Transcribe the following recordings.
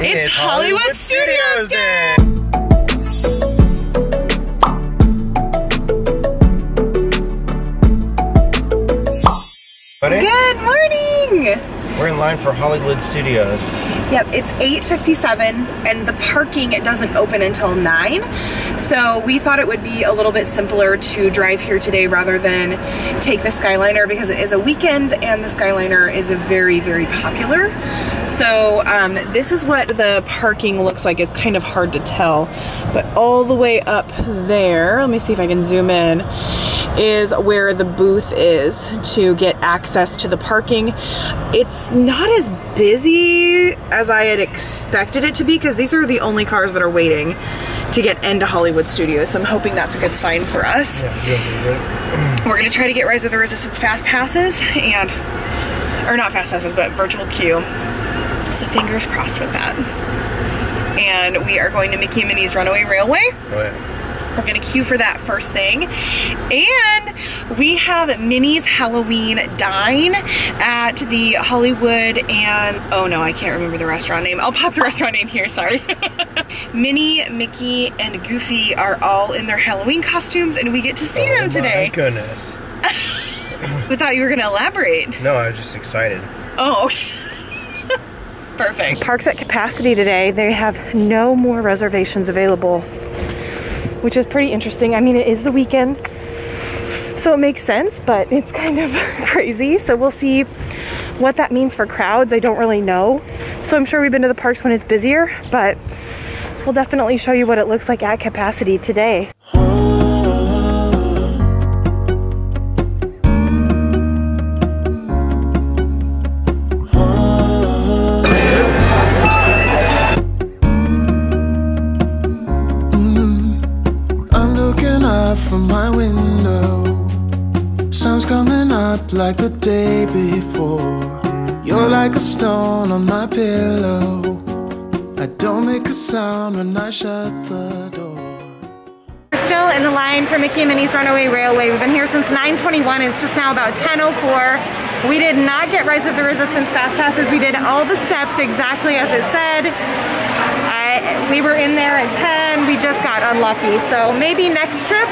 It's Hollywood Studios Day! Good morning! We're in line for Hollywood Studios. Yep, it's 8:57 and the parking doesn't open until 9. So we thought it would be a little bit simpler to drive here today rather than take the Skyliner because it is a weekend and the Skyliner is very, very popular. So this is what the parking looks like. It's kind of hard to tell, but all the way up there, let me see if I can zoom in, is where the booth is to get access to the parking. It's not as busy as I had expected it to be because these are the only cars that are waiting to get into Hollywood Studios, so I'm hoping that's a good sign for us. Yeah, we're gonna try to get Rise of the Resistance fast passes and, or not fast passes, but virtual queue. So fingers crossed with that. And we are going to Mickey and Minnie's Runaway Railway. Oh yeah. We're gonna queue for that first thing. And we have Minnie's Halloween Dine at the Hollywood and, oh no, I can't remember the restaurant name. I'll pop the restaurant name here, sorry. Minnie, Mickey, and Goofy are all in their Halloween costumes and we get to see them today. Oh my goodness. I thought you were gonna elaborate. No, I was just excited. Oh, okay. Perfect. Park's at capacity today. They have no more reservations available, which is pretty interesting. I mean, it is the weekend, so it makes sense, but it's kind of crazy. So we'll see what that means for crowds. I don't really know. So I'm sure we've been to the parks when it's busier, but we'll definitely show you what it looks like at capacity today. From my window, sun's coming up like the day before. You're like a stone on my pillow. I don't make a sound when I shut the door. We're still in the line for Mickey and Minnie's Runaway Railway. We've been here since 9:21. It's just now about 10:04. We did not get Rise of the Resistance fast passes. We did all the steps exactly as it said. We were in there at 10, we just got unlucky. So maybe next trip,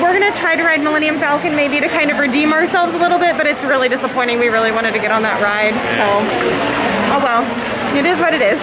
we're gonna try to ride Millennium Falcon maybe to kind of redeem ourselves a little bit, but it's really disappointing. We really wanted to get on that ride, so, oh well, it is what it is.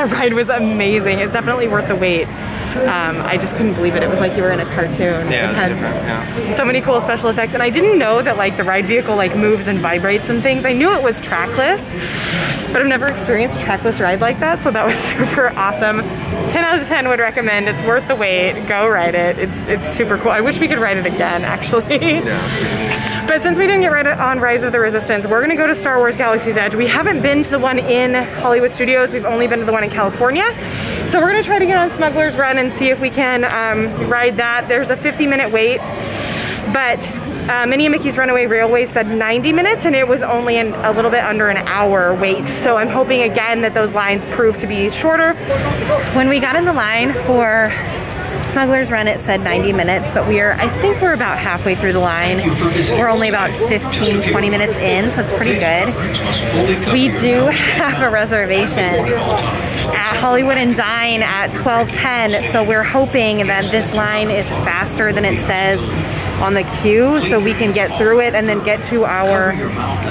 Ride was amazing. It's definitely worth the wait. I just couldn't believe it. It was like you were in a cartoon. Yeah, it had different. so many cool special effects, and I didn't know that like the ride vehicle like moves and vibrates and things. I knew it was trackless, but I've never experienced a trackless ride like that, so that was super awesome. 10 out of 10 would recommend. It's worth the wait. Go ride it. It's super cool. I wish we could ride it again, actually. Yeah. But since we didn't get right on Rise of the Resistance, we're gonna go to Star Wars Galaxy's Edge. We haven't been to the one in Hollywood Studios. We've only been to the one in California. So we're gonna try to get on Smugglers Run and see if we can ride that. There's a 50-minute wait, but Minnie and Mickey's Runaway Railway said 90 minutes and it was only a little bit under an hour wait. So I'm hoping again that those lines prove to be shorter. When we got in the line for Smuggler's Run, it said 90 minutes, but I think we're about halfway through the line. We're only about 15, 20 minutes in, so it's pretty good. We do have a reservation at Hollywood Dine at 12:10, so we're hoping that this line is faster than it says on the queue, so we can get through it and then get to our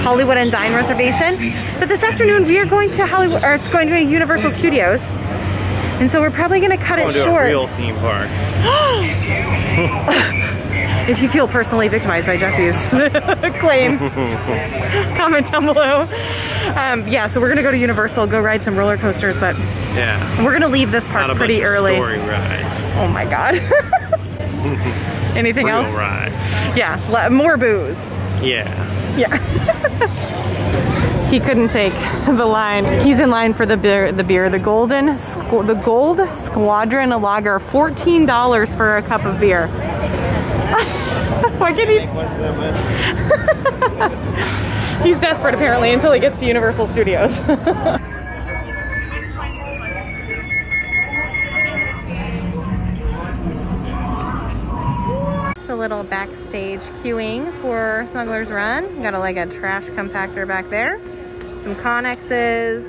Hollywood Dine reservation. But this afternoon we are going to it's going to Universal Studios. And so we're probably gonna cut it short. A real theme park. If you feel personally victimized by Jessi's claim, comment down below. Yeah, so we're gonna go to Universal, go ride some roller coasters, but yeah, we're gonna leave this park pretty early. Story rides. Oh my god. Anything else? Rides. Yeah, more booze. Yeah. Yeah. He couldn't take the line. He's in line for the Gold Squadron Lager, $14 for a cup of beer. Why can he? He's desperate apparently until he gets to Universal Studios. A little backstage queuing for Smuggler's Run. Got a trash compactor back there. Some Connexes.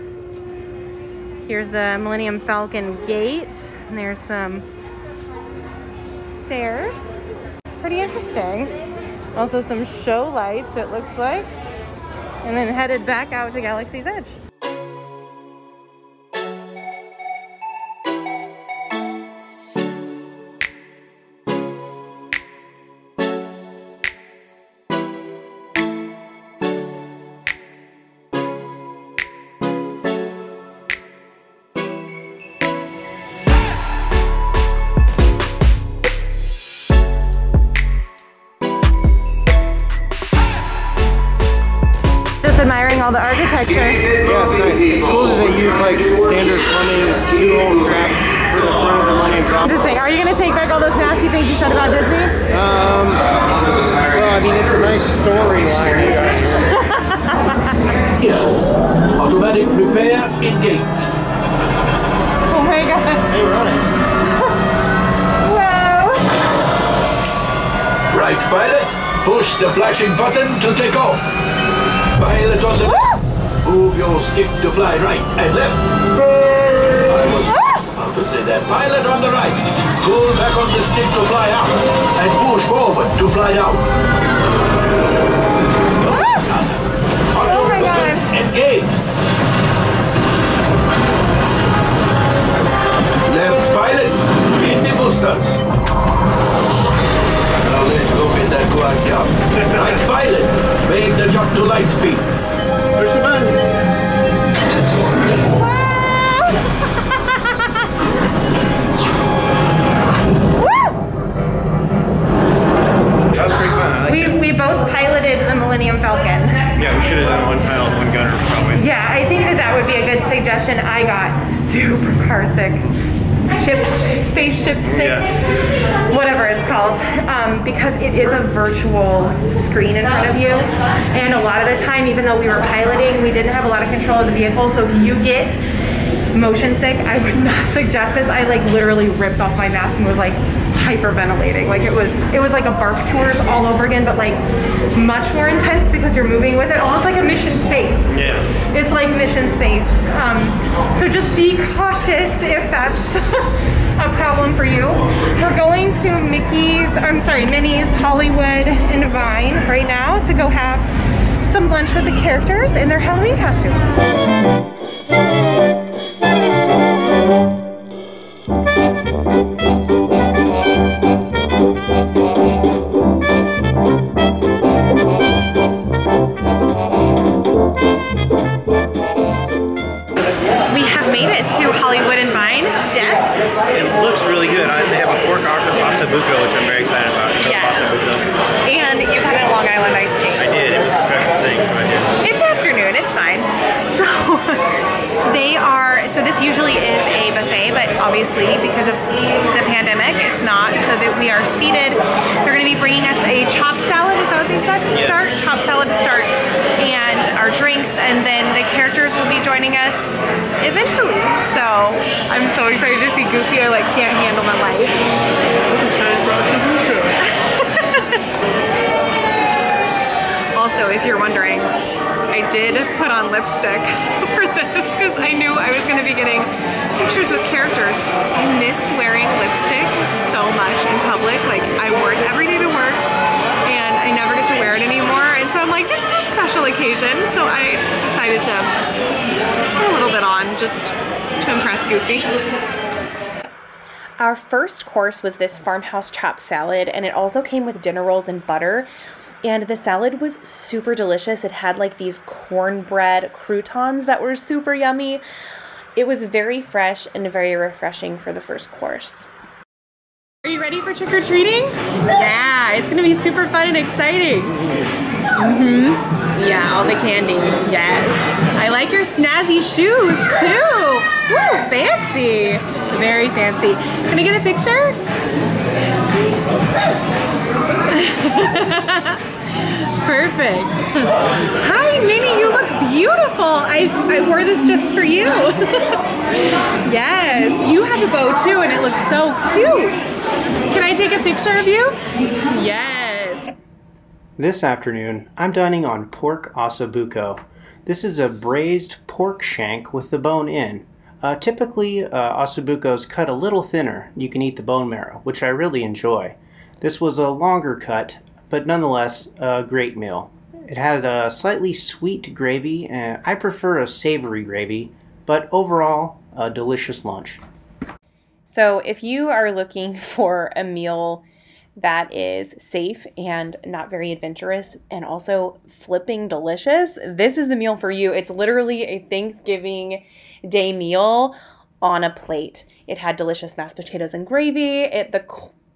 Here's the Millennium Falcon gate. And there's some stairs. It's pretty interesting. Also some show lights, it looks like. And then headed back out to Galaxy's Edge. Admiring all the architecture. Yeah, it's nice. It's cool that they use standard plumbing, 2-hole straps for the front of the Millennium Falcon. Interesting. Are you going to take back all those nasty things you said about Disney? Well, I mean, it's a nice storyline. Automatic repair engaged. Oh my god. Hey, we're on it. Whoa. Right, pilot. Push the flashing button to take off. Pilot on the left. Move your stick to fly right and left. I was about to say that. Pilot on the right. Pull back on the stick to fly out. And push forward to fly down. Oh my god. Engaged. Left pilot. In the boosters. Now let's go get that coaxium. Right pilot. Make the jump to light speed. Where's the button? That was pretty fun. We both piloted the Millennium Falcon. Yeah, we should have done one pilot, one gunner probably. Yeah, I think that would be a good suggestion. I got super car sick. Spaceship sick, whatever it's called, because it is a virtual screen in front of you, and a lot of the time, even though we were piloting, we didn't have a lot of control of the vehicle, so if you get motion sick, I would not suggest this. I literally ripped off my mask and was hyperventilating. It was like a barf tours all over again, but much more intense because you're moving with it, almost like a mission space. Yeah. It's like mission space. So just be cautious if that's a problem for you. We're going to Minnie's Hollywood and Vine right now to go have some lunch with the characters in their Halloween costumes. We have made it to Hollywood and Vine. Jess? It looks really good. They have a pork octopus buco, which I'm very excited about. So Yes. And you got a Long Island iced tea. I did. It was a special thing, so I did. It's afternoon, it's fine. So so this usually is a buffet, but obviously because of the pandemic, it's not, so that we are seated. They're gonna be bringing us a chopped salad, is that what they said to start? Chopped salad to start, and our drinks, and then the characters will be joining us eventually. So I'm so excited to see Goofy. I like can't handle my life. Also, if you're wondering, I did put on lipstick for this because I knew I was going to be getting pictures with characters. I miss wearing lipstick so much in public. Like, I wore it every day to work and I never get to wear it anymore. And so I'm like, this is a special occasion. So I decided to put a little bit on just to impress Goofy. Our first course was this farmhouse chopped salad, and it also came with dinner rolls and butter. And the salad was super delicious. It had like these cornbread croutons that were super yummy. It was very fresh and very refreshing for the first course. Are you ready for trick-or-treating? Yeah, it's gonna be super fun and exciting. Yeah, all the candy, yes. I like your snazzy shoes too. Woo, fancy, very fancy. Can I get a picture? Perfect. Hi, Minnie, you look beautiful. I wore this just for you. Yes, you have a bow too, and it looks so cute. Can I take a picture of you? Yes. This afternoon, I'm dining on pork ossobuco. This is a braised pork shank with the bone in. Typically, ossobuco is cut a little thinner. You can eat the bone marrow, which I really enjoy. This was a longer cut, but nonetheless a great meal. It had a slightly sweet gravy, and I prefer a savory gravy, but overall a delicious lunch. So if you are looking for a meal that is safe and not very adventurous and also flipping delicious, this is the meal for you. It's literally a Thanksgiving Day meal on a plate. It had delicious mashed potatoes and gravy.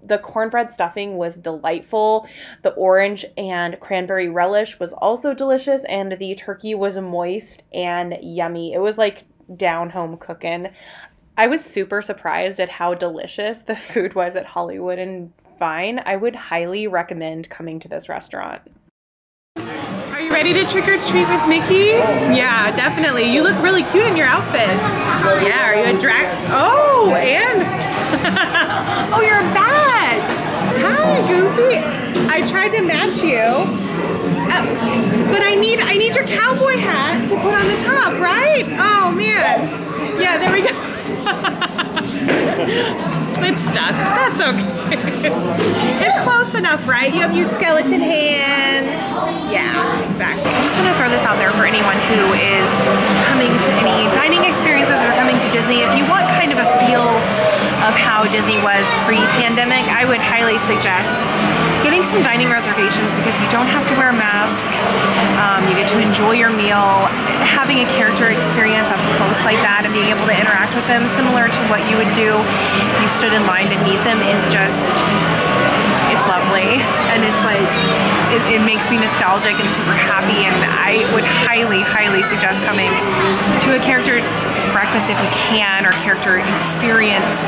The cornbread stuffing was delightful. The orange and cranberry relish was also delicious, and the turkey was moist and yummy. It was like down home cooking. I was super surprised at how delicious the food was at Hollywood Dine. I would highly recommend coming to this restaurant. Are you ready to trick or treat with Mickey? Yeah, definitely. You look really cute in your outfit. Yeah, are you a drag? Oh, and oh, you're a bat. Hi, Goofy. I tried to match you, but I need your cowboy hat to put on the top, right? Oh man. Yeah, there we go. It's stuck. That's okay. It's close enough, right? You have your skeleton hands. Yeah, exactly. I just want to throw this out there for anyone who is coming to any dining experiences or coming to Disney. If you want kind of a feel of how Disney was pre-pandemic, I would highly suggest getting some dining reservations because you don't have to wear a mask. You get to enjoy your meal. Having a character experience up close like that and being able to interact with them similar to what you would do if you stood in line to meet them is just, it's lovely. And it's like, it makes me nostalgic and super happy, and I would highly, highly suggest coming to a character breakfast if you can, or character experience,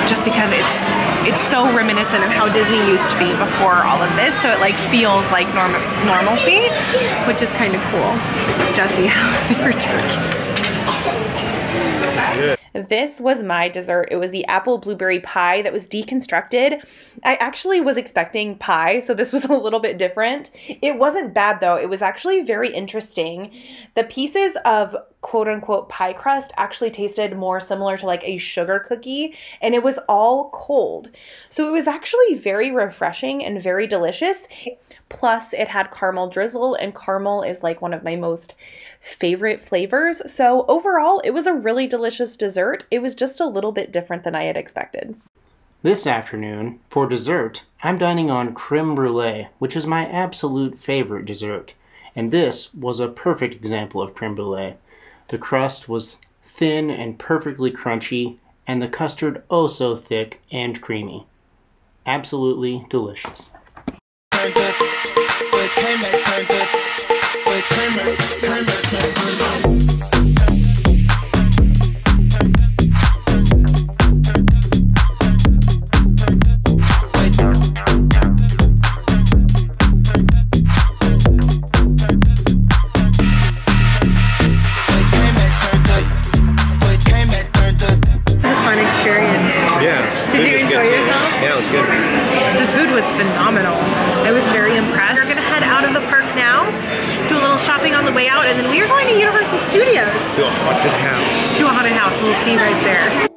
just because it's so reminiscent of how Disney used to be before all of this, so it like feels like normalcy, which is kind of cool. Jessi, how's your turkey? This was my dessert. It was the apple blueberry pie that was deconstructed. I actually was expecting pie, so this was a little bit different. It wasn't bad though. It was actually very interesting. The pieces of quote unquote pie crust actually tasted more similar to like a sugar cookie, and it was all cold. So it was actually very refreshing and very delicious. Plus it had caramel drizzle, and caramel is like one of my most favorite flavors. So overall, it was a really delicious dessert. It was just a little bit different than I had expected. This afternoon, for dessert, I'm dining on creme brulee, which is my absolute favorite dessert. And this was a perfect example of creme brulee. The crust was thin and perfectly crunchy, and the custard oh so thick and creamy. Absolutely delicious. phenomenal. I was very impressed. We're gonna head out of the park now, do a little shopping on the way out, and then we are going to Universal Studios. To a haunted house. To a haunted house. We'll see you guys there.